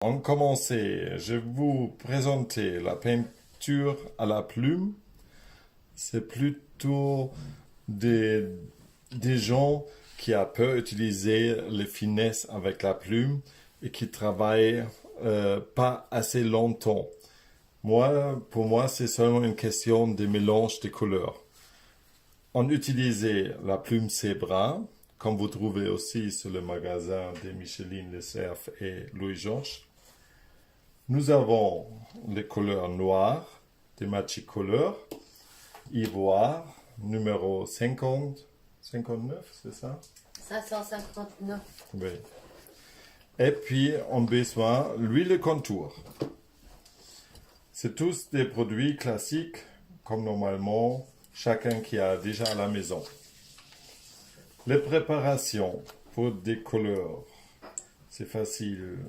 On commence, je vais vous présenter la peinture à la plume. C'est plutôt des, des gens qui ont peur d'utiliser les finesses avec la plume et qui travaillent pas assez longtemps. Pour moi, c'est seulement une question de mélange de couleurs. On utilisait la plume Zebra, comme vous trouvez aussi sur le magasin de Micheline Le Cerf et Louis-Georges. Nous avons les couleurs noires, des Machicolor, ivoire, numéro 50, 59, c'est ça? 559. Oui. Et puis, on a besoin l'huile de contour. C'est tous des produits classiques, comme normalement chacun qui a déjà à la maison. Les préparations pour des couleurs, c'est facile.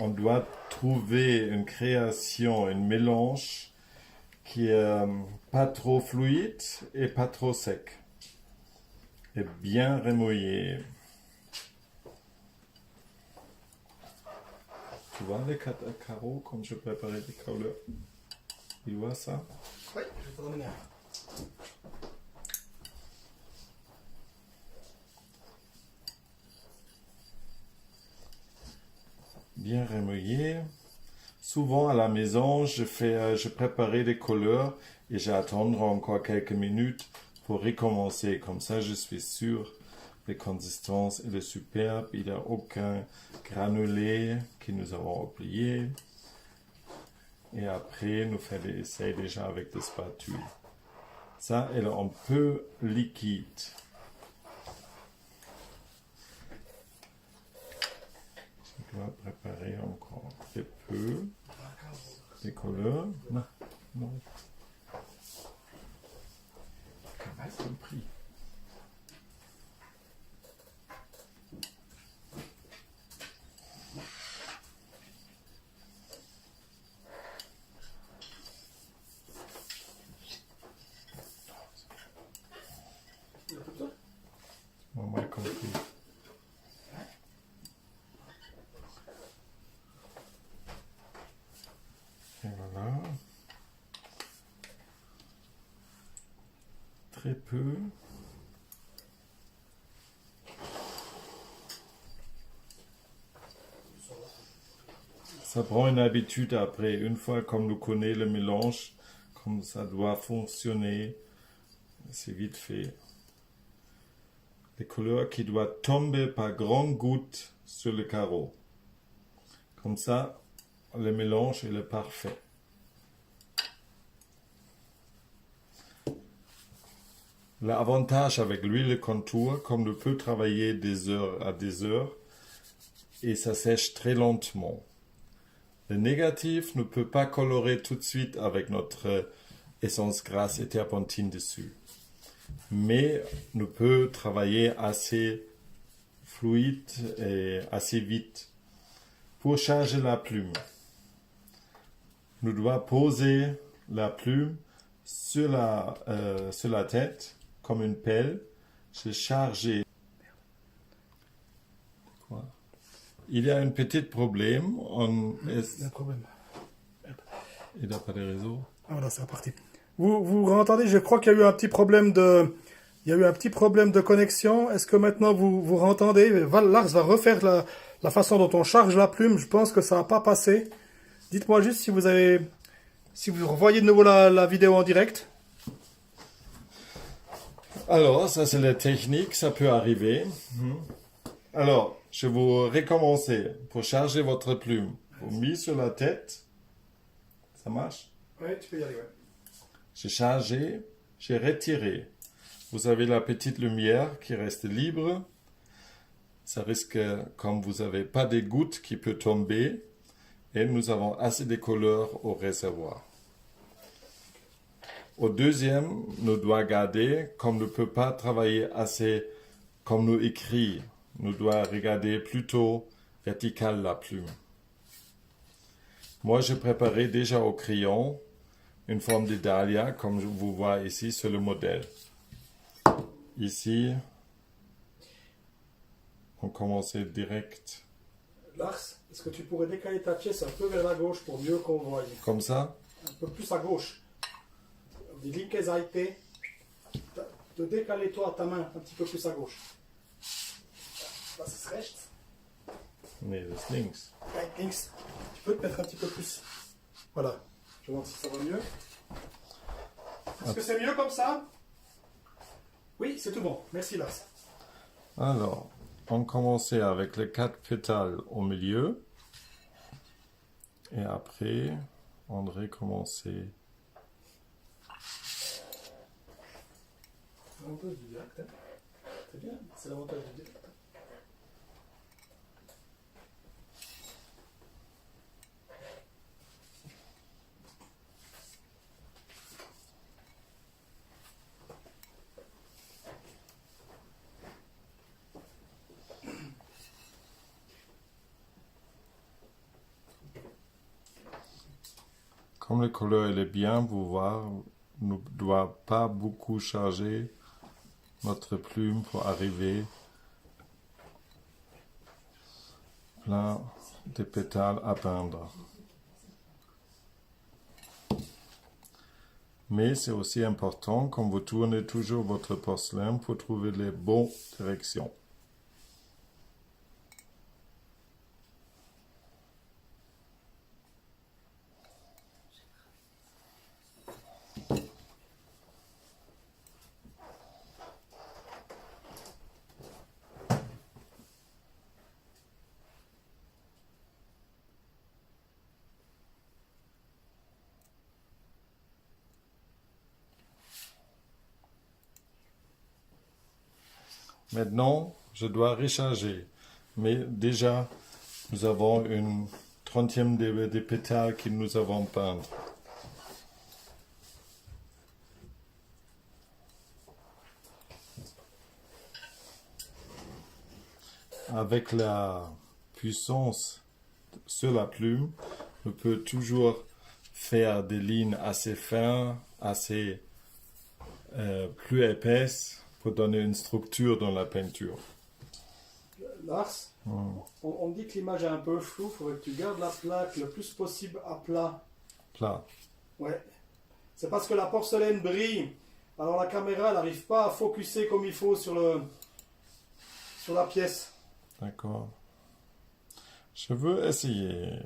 On doit trouver une création, un mélange qui est pas trop fluide et pas trop sec. Et bien remouillé. Tu vois les carreaux comme je préparais les couleurs? Tu vois ça? Oui, je vais t'en donner un. Bien remouillé. Souvent à la maison, je préparais les couleurs et j'attendrai encore quelques minutes pour recommencer. Comme ça, je suis sûr les consistances et le superbe. Il n'y a aucun granulé que nous avons oublié. Et après, nous faisons des essais déjà avec des spatules. Ça, elle est un peu liquide. Je dois préparer encore un peu les couleurs. Non, non. Mal compris. Mal compris. Et voilà. Très peu. Ça prend une habitude après. Une fois comme nous connaissons le mélange, comme ça doit fonctionner, c'est vite fait. Les couleurs qui doivent tomber par grandes gouttes sur le carreau. Comme ça, le mélange est le parfait. L'avantage avec l'huile de contour, comme on peut travailler des heures à des heures, et ça sèche très lentement. Le négatif ne peut pas colorer tout de suite avec notre essence grasse et turpentine dessus. Mais nous peut travailler assez fluide et assez vite. Pour charger la plume, nous devons poser la plume sur la tête comme une pelle. Je charge. Quoi? Il y a un petit problème. Il y a un problème. Il n'y a pas de réseau. Ah voilà, c'est reparti. Vous entendez, je crois qu'il y a eu un petit problème de... Il y a eu un petit problème de connexion. Est-ce que maintenant vous entendez? Lars va refaire la façon dont on charge la plume. Je pense que ça n'a pas passé. Dites-moi juste si vous revoyez de nouveau la vidéo en direct. Alors, ça c'est la technique, ça peut arriver. Alors, je vais vous recommencer. Pour charger votre plume, vous mettez sur la tête. Ça marche? Oui, tu peux y aller, ouais. J'ai chargé, j'ai retiré. Vous avez la petite lumière qui reste libre. Ça risque, comme vous n'avez pas de gouttes qui peut tomber. Et nous avons assez de couleurs au réservoir. Au deuxième, nous devons garder, comme nous ne pouvons pas travailler assez comme nous écrit, nous devons regarder plutôt vertical la plume. Moi, je préparais déjà au crayon une forme de dahlia, comme vous voyez ici sur le modèle. Ici, on commençait direct Lars, est-ce que tu pourrais décaler ta pièce un peu vers la gauche pour mieux qu'on voie? Comme ça? Un peu plus à gauche. Die linke Seite. De décaler toi ta main un petit peu plus à gauche. Das ist rechts. Nee, das ist links. Ouais, links. Tu peux te mettre un petit peu plus. Voilà. Je vais voir si ça va mieux. Est-ce que c'est mieux comme ça? Oui, c'est tout bon. Merci Lars. Alors, on commençait avec les 4 pétales au milieu. Et après, on recommençait. C'est l'avantage du direct. Hein. C'est bien, c'est l'avantage du direct. Comme le couleur il est bien, vous voir, ne doit pas beaucoup charger notre plume pour arriver plein de pétales à peindre. Mais c'est aussi important quand vous tournez toujours votre porcelain pour trouver les bonnes directions. Maintenant, je dois recharger. Mais déjà, nous avons une 30e des pétales que nous avons peints. Avec la puissance sur la plume, on peut toujours faire des lignes assez fines, assez plus épaisses pour donner une structure dans la peinture. Lars, on dit que l'image est un peu floue, il faudrait que tu gardes la plaque le plus possible à plat. Plat. Ouais. C'est parce que la porcelaine brille, alors la caméra n'arrive pas à focuser comme il faut sur la pièce. D'accord. Je veux essayer.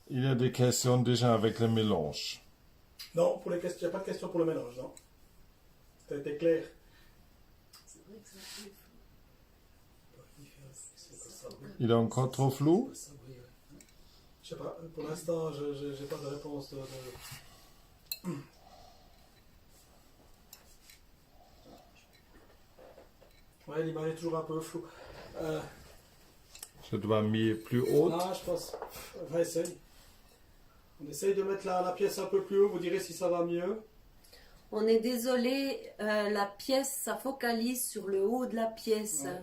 Il y a des questions déjà avec le mélange. Non, pour les questions, il n'y a pas de question pour le mélange, non. Ça a été clair. C'est vrai que c'est Il est encore trop flou? Je sais pas, pour l'instant, je n'ai pas de réponse. Ouais, l'image est toujours un peu floue. Je dois mettre plus haute. Non, je pense. Enfin, essaye. On essaye de mettre la pièce un peu plus haut, vous direz si ça va mieux. On est désolé, la pièce, ça focalise sur le haut de la pièce. Ouais.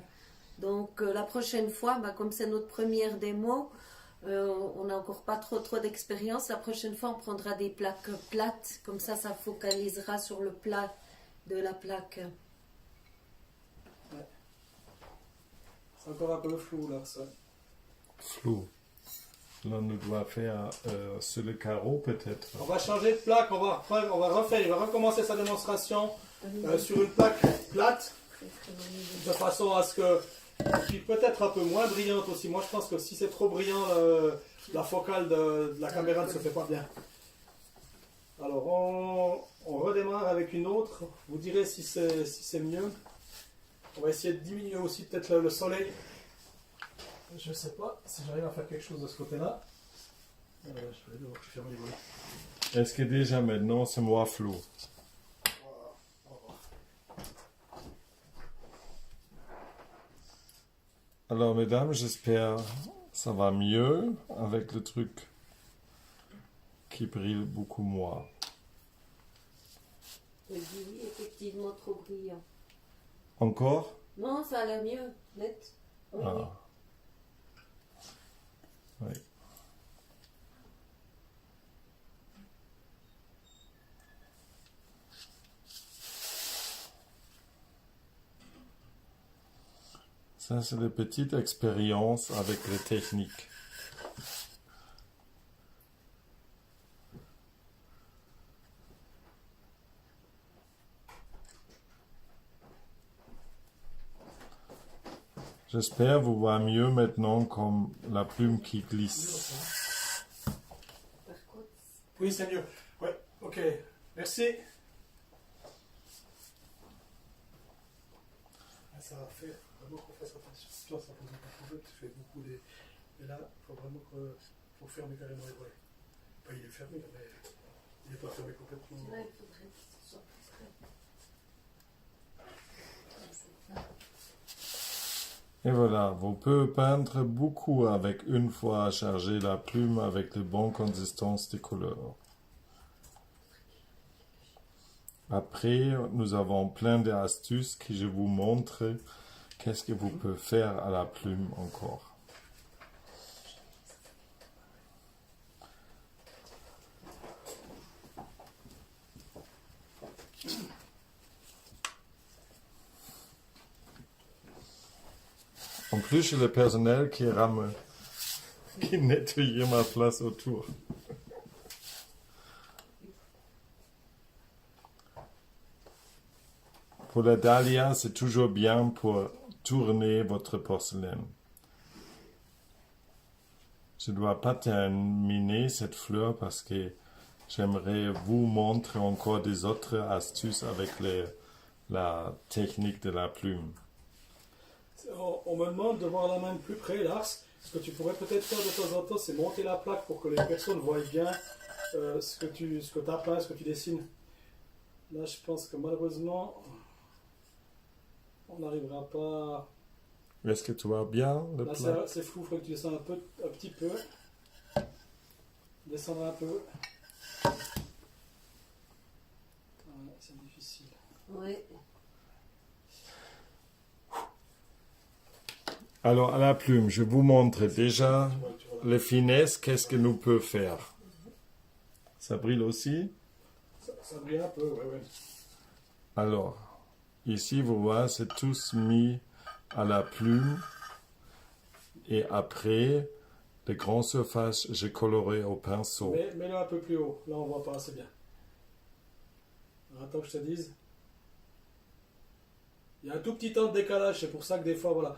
Donc la prochaine fois, comme c'est notre première démo, on n'a encore pas trop d'expérience. La prochaine fois, on prendra des plaques plates. Comme ça focalisera sur le plat de la plaque. Ouais. C'est encore un peu flou là, ça. Flou. Là, on doit faire sur le carreau peut-être. On va changer de plaque, on va refaire, il va recommencer sa démonstration sur une plaque plate, de façon à ce que, qui peut-être un peu moins brillante aussi. Moi, je pense que si c'est trop brillant, la focale de la caméra ne se fait pas bien. Alors, on redémarre avec une autre. Vous direz si c'est mieux. On va essayer de diminuer aussi peut-être le soleil. Je sais pas si j'arrive à faire quelque chose de ce côté-là. Je vais devoir fermer les volets. Est-ce que déjà maintenant c'est moins flou? Alors mesdames, j'espère ça va mieux avec le truc qui brille beaucoup moins. Oui, effectivement trop brillant. Encore? Non, ça allait mieux, net. Oui. Ah. Oui. Ça, c'est des petites expériences avec les techniques. J'espère vous voir mieux maintenant comme la plume qui glisse. Par contre, Oui, c'est mieux. Ouais, ok. Merci. Ça va faire vraiment qu'on fasse attention. Tu vois, ça pose un problème, tu fais beaucoup des... Et là, il faut vraiment que... faut fermer carrément les volets. Enfin, il est fermé, mais il n'est pas fermé complètement. là, il faudrait que ce soit plus près. Comme ça. Et voilà, vous pouvez peindre beaucoup avec une fois chargé la plume avec les bonnes consistances des couleurs. Après, nous avons plein d'astuces que je vous montre qu'est-ce que vous pouvez faire à la plume encore. En plus, j'ai le personnel qui rame, qui nettoie ma place autour. Pour la dahlia, c'est toujours bien pour tourner votre porcelaine. Je ne dois pas terminer cette fleur parce que j'aimerais vous montrer encore des autres astuces avec la technique de la plume. On me demande de voir la main de plus près, Lars. Ce que tu pourrais peut-être faire de temps en temps, c'est monter la plaque pour que les personnes voient bien ce que tu as peint, ce que tu dessines. Là, je pense que malheureusement, on n'arrivera pas. Est-ce que tu vois bien le Là, plat? c'est flou, il faut que tu descendes un petit peu. Descendre un peu. Ouais, c'est difficile. Oui. Alors, à la plume, je vous montre déjà Tu vois, les finesses, qu'est-ce que nous peut faire. Ça brille aussi. ça brille un peu, ouais. Alors, ici, vous voyez, c'est tous mis à la plume. Et après, les grandes surfaces, j'ai coloré au pinceau. Mets-le un peu plus haut, là on voit pas assez bien. Alors, attends que je te dise. Il y a un tout petit temps de décalage, c'est pour ça que des fois, voilà.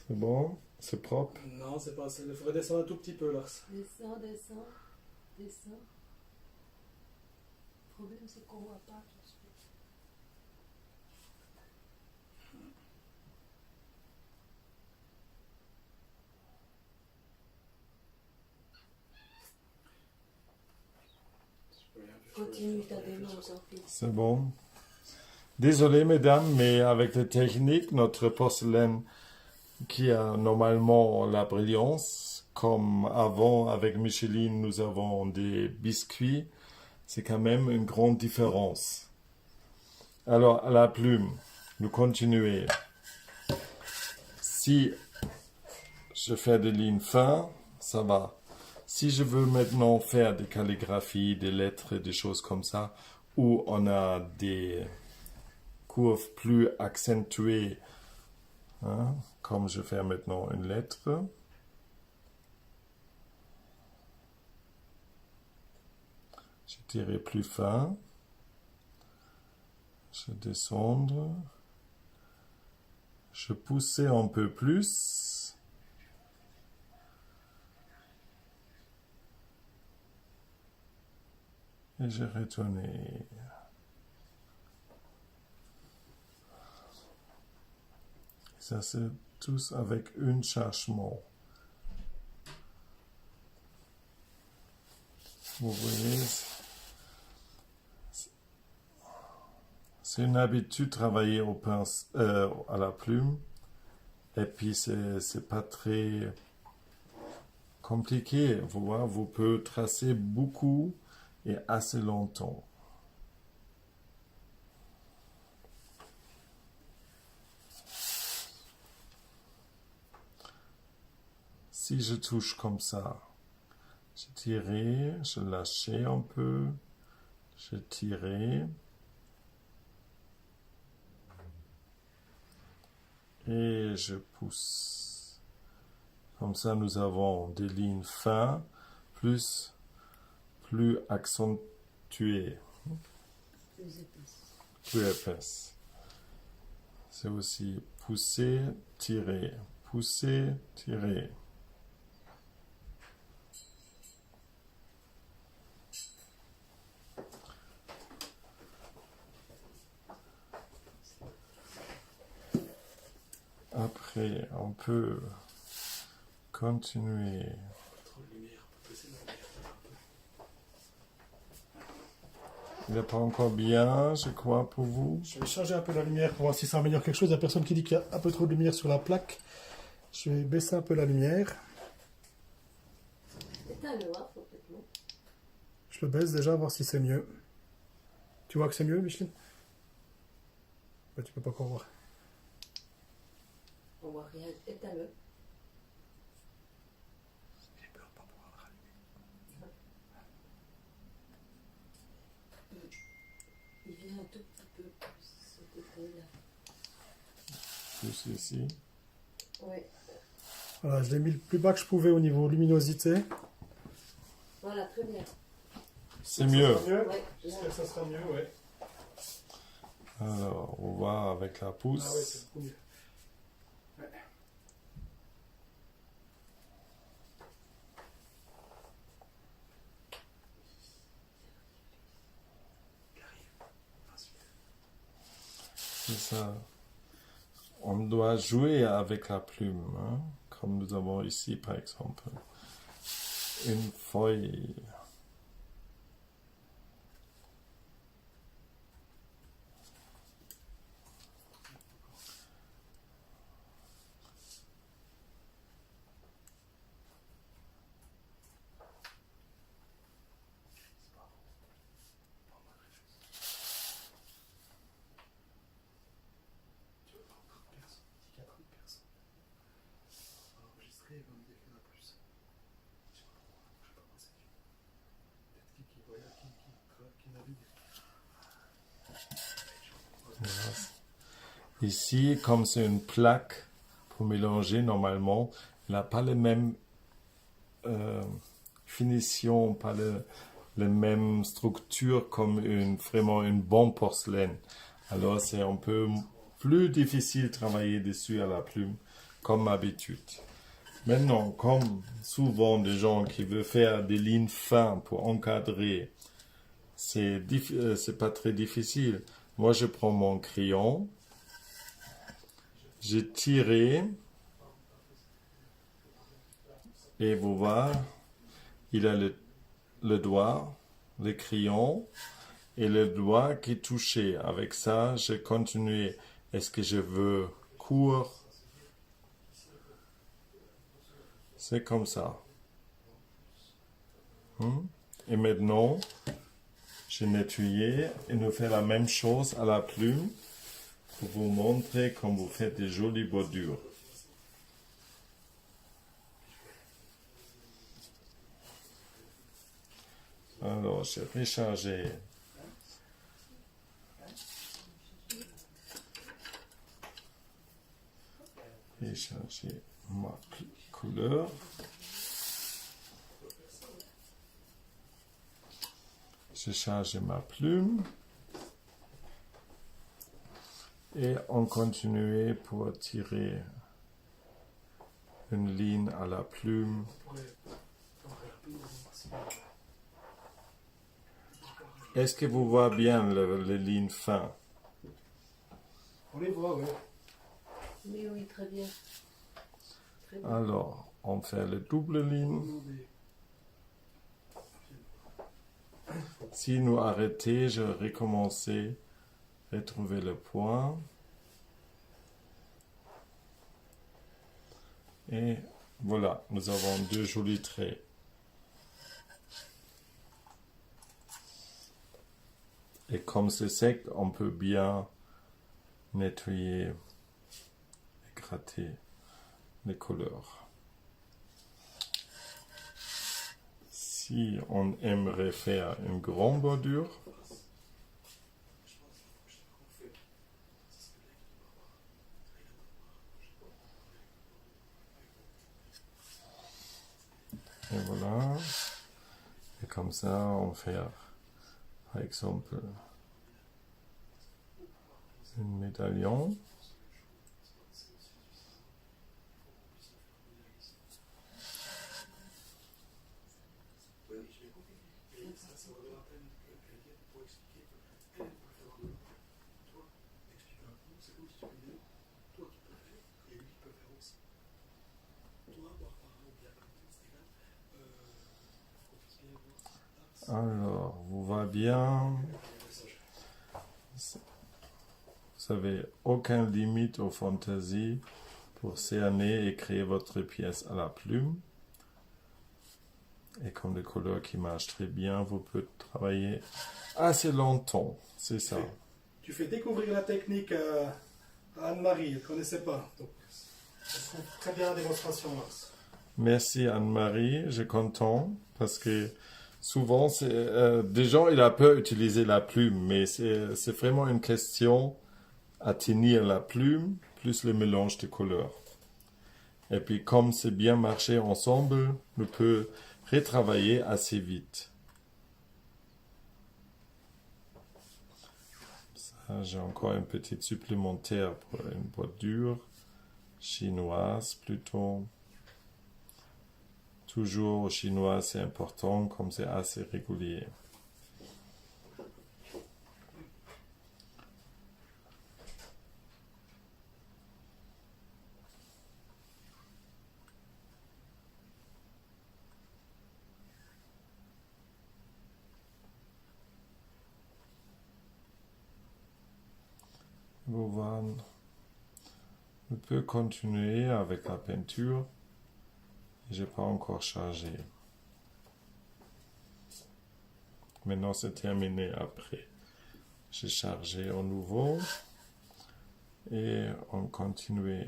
C'est bon? C'est propre? Non, c'est pas assez. Il faudrait descendre un tout petit peu, Lars. Descends, descends, descends. Le problème, c'est qu'on ne voit pas tout de suite. Continue ta démarche, en fait. C'est bon. Désolé, mesdames, mais avec les techniques, notre porcelaine qui a normalement la brillance, comme avant avec Micheline, nous avons des biscuits, c'est quand même une grande différence. Alors, à la plume, nous continuons. Si je fais des lignes fines, ça va. Si je veux maintenant faire des calligraphies, des lettres, des choses comme ça, où on a des curves plus accentuées, hein, comme je fais maintenant une lettre. Je tire plus fin. Je descends. Je pousse un peu plus. Et je retourne. Ça, c'est tous avec un chargement. Vous voyez, c'est une habitude de travailler au pince, à la plume. Et puis, c'est pas très compliqué. Vous voyez, vous pouvez tracer beaucoup et assez longtemps. Si je touche comme ça, je tirais, je lâchais un peu, je tirais. et je pousse. Comme ça, nous avons des lignes fines, plus accentuées, Plus épaisse. plus épaisses. C'est aussi pousser, tirer, pousser, tirer. Après, on peut continuer. Il n'est pas encore bien, je crois, pour vous. Je vais changer un peu la lumière pour voir si ça améliore quelque chose. Il y a personne qui dit qu'il y a un peu trop de lumière sur la plaque. Je vais baisser un peu la lumière. Éteins-le, hein, complètement. Je le baisse déjà, voir si c'est mieux. Tu vois que c'est mieux, Micheline? Ouais, tu peux pas encore voir. On voit rien. Éteins-le. J'ai peur de pas pouvoir le rallumer. Il vient un tout petit peu plus ce côté-là. Plus ici. Oui. Voilà, je l'ai mis le plus bas que je pouvais au niveau luminosité. Voilà, très bien. C'est mieux. Ouais. J'espère que ça sera mieux, ouais. Alors, on va avec la Ah ouais, pousse. c'est beaucoup mieux. Ouais. C'est ça. On doit jouer avec la plume, hein, comme nous avons ici, par exemple. Une feuille. Ici, comme c'est une plaque pour mélanger, normalement, elle n'a pas les mêmes finitions, pas les mêmes structures comme vraiment une bonne porcelaine. Alors, c'est un peu plus difficile de travailler dessus à la plume, comme d'habitude. Maintenant, comme souvent des gens qui veulent faire des lignes fines pour encadrer, c'est pas très difficile. Moi, je prends mon crayon, j'ai tiré, et vous voyez, il a le doigt, le crayon, et le doigt qui est touché. Avec ça, je continue. Est-ce que je veux court? C'est comme ça. Et maintenant, j'ai nettoyé et nous fait la même chose à la plume pour vous montrer comment vous faites des jolies bordures. Alors, j'ai rechargé ma couleur. J'ai chargé ma plume. Et on continue pour tirer une ligne à la plume. Est-ce que vous voyez bien les lignes fines? On les voit, oui. Oui, oui, très bien. Très bien. Alors, on fait le double ligne. Si nous arrêtons, je recommence, retrouver le point. Et voilà, nous avons deux jolis traits. Et comme c'est sec, on peut bien nettoyer et gratter les couleurs. Si on aimerait faire une grande bordure, Et voilà. Et comme ça, on fait, par exemple, un médaillon. Alors, vous va bien. Vous n'avez aucune limite aux fantaisies pour cerner et créer votre pièce à la plume. Et comme les couleurs qui marchent très bien, vous pouvez travailler assez longtemps. C'est ça. Tu fais découvrir la technique à Anne-Marie, elle ne connaissait pas. Donc, ça serait très bien la démonstration, Lars. Merci Anne-Marie, je suis content parce que souvent, des gens ils ont peur d'utiliser la plume, mais c'est vraiment une question à tenir la plume plus le mélange de couleurs. Et puis comme c'est bien marché ensemble, on peut retravailler assez vite. Ça, j'ai encore une petite supplémentaire pour une bordure chinoise plutôt. Toujours au chinois, c'est important comme c'est assez régulier. On peut continuer avec la peinture. Je n'ai pas encore chargé. Maintenant, c'est terminé après. J'ai chargé au nouveau et on continue.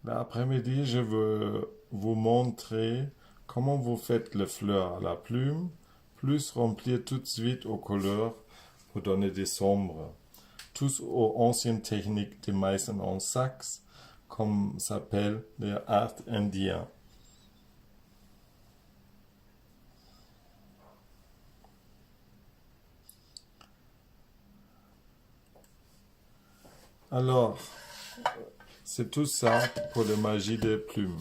L'après-midi, je veux vous montrer comment vous faites les fleurs à la plume, plus remplir tout de suite aux couleurs pour donner des sombres. Tous aux anciennes techniques de maïs en saxe, comme s'appelle l'art indien. Alors, c'est tout ça pour la magie des plumes.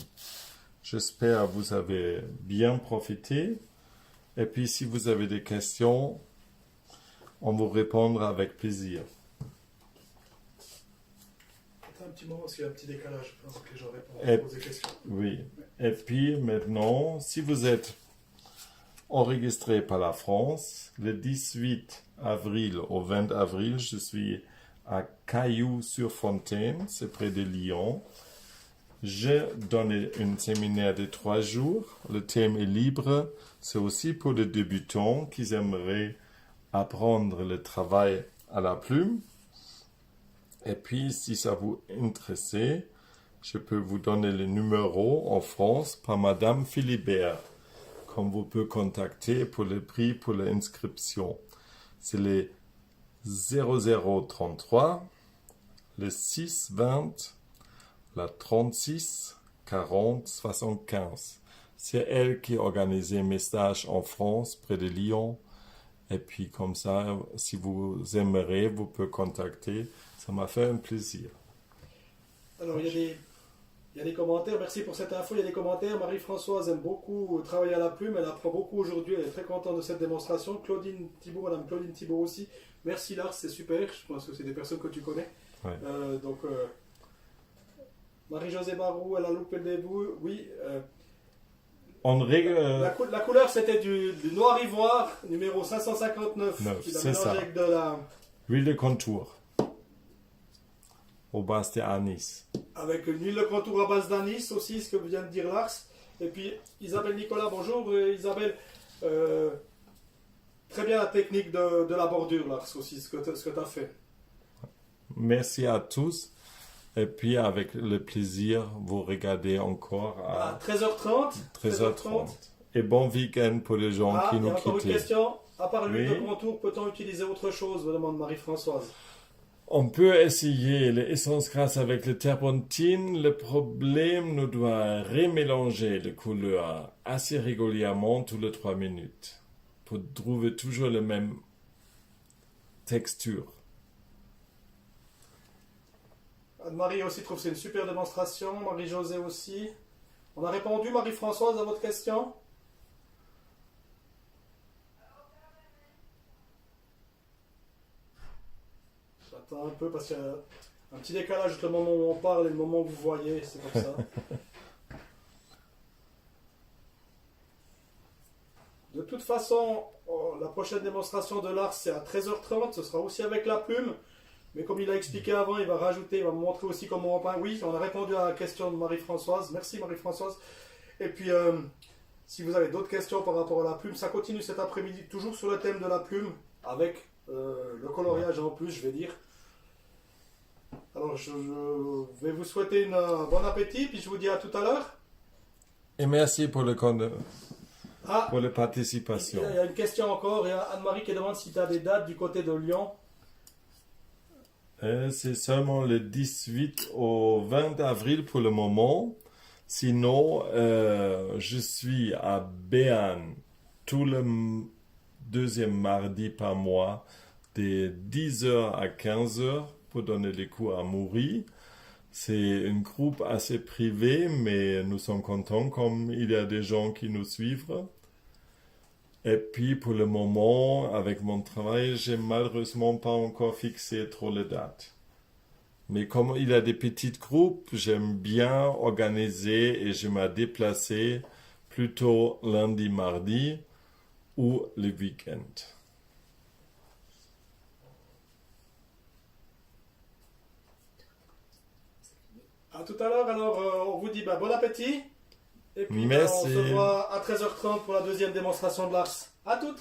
J'espère que vous avez bien profité. Et puis, si vous avez des questions, on vous répondra avec plaisir. Attends un petit moment parce qu'il y a un petit décalage. Je pense que les gens répondent aux questions. Oui. Et puis, maintenant, si vous êtes enregistré par la France, le 18 avril au 20 avril, je suis à Cailloux-sur-Fontaine, c'est près de Lyon. Je donne un séminaire de 3 jours. Le thème est libre. C'est aussi pour les débutants qui aimeraient apprendre le travail à la plume. Et puis, si ça vous intéresse, je peux vous donner le numéro en France par Madame Philibert, comme vous pouvez contacter pour le prix pour l'inscription. C'est les 0033, le 620, la 36 40 75. C'est elle qui organise mes stages en France, près de Lyon. Et puis comme ça, si vous aimeriez, vous pouvez contacter. Ça m'a fait un plaisir. Alors, il y a des commentaires. Merci pour cette info. Il y a des commentaires. Marie-Françoise aime beaucoup travailler à la plume. Elle apprend beaucoup aujourd'hui. Elle est très contente de cette démonstration. Claudine Thibault, Madame Claudine Thibault aussi. Merci Lars, c'est super. Je pense que c'est des personnes que tu connais. Ouais. Marie-Josée Barou, elle a loupé le début. Oui. La La couleur, c'était du noir ivoire, numéro 559. Tu l'as c'est mélangé ça. avec de la... Huile de contour. Au base de anis. Avec une huile de contour à base d'anis aussi, ce que vient de dire Lars. Et puis Isabelle Nicolas, bonjour Isabelle. Très bien la technique de la bordure, Lars, aussi, ce que tu as fait. Merci à tous. Et puis, avec le plaisir, vous regardez encore À à 13h30. 13h30. Et bon week-end pour les gens Ah, qui il y a nous encore une quittent. question. À part l'huile de Oui. contour, peut-on utiliser autre chose, me demande Marie-Françoise. On peut essayer l'essence grasse avec le turpentine. Le problème, nous doit remélanger les couleurs assez régulièrement tous les 3 minutes pour trouver toujours la même texture. Anne-Marie aussi trouve que c'est une super démonstration. Marie-Josée aussi. On a répondu, Marie-Françoise, à votre question? J'attends un peu parce qu'il y a un petit décalage entre le moment où on parle et le moment où vous voyez, c'est pour ça. De toute façon, la prochaine démonstration de Lars, c'est à 13h30, ce sera aussi avec la plume. Mais comme il a expliqué avant, il va rajouter, il va me montrer aussi comment on peint. Oui, on a répondu à la question de Marie-Françoise. Merci Marie-Françoise. Et puis, si vous avez d'autres questions par rapport à la plume, ça continue cet après-midi, toujours sur le thème de la plume, avec le coloriage en plus, je vais dire. Alors, je vais vous souhaiter un bon appétit, puis je vous dis à tout à l'heure. Et merci pour Ah, pour la il participation. y a une question encore. Il y a Anne-Marie qui demande si tu as des dates du côté de Lyon. C'est seulement le 18 au 20 avril pour le moment. Sinon, je suis à Béarn tout le deuxième mardi par mois, de 10h à 15h pour donner les cours à Moury. C'est un groupe assez privé, mais nous sommes contents comme il y a des gens qui nous suivent. Et puis pour le moment, avec mon travail, j'ai malheureusement pas encore fixé trop les dates. Mais comme il y a des petits groupes, j'aime bien organiser et je me déplacer plutôt lundi, mardi ou le week-end. À tout à l'heure. Alors, on vous dit bon appétit. Et puis, on Merci. se voit à 13h30 pour la deuxième démonstration de Lars. À toutes.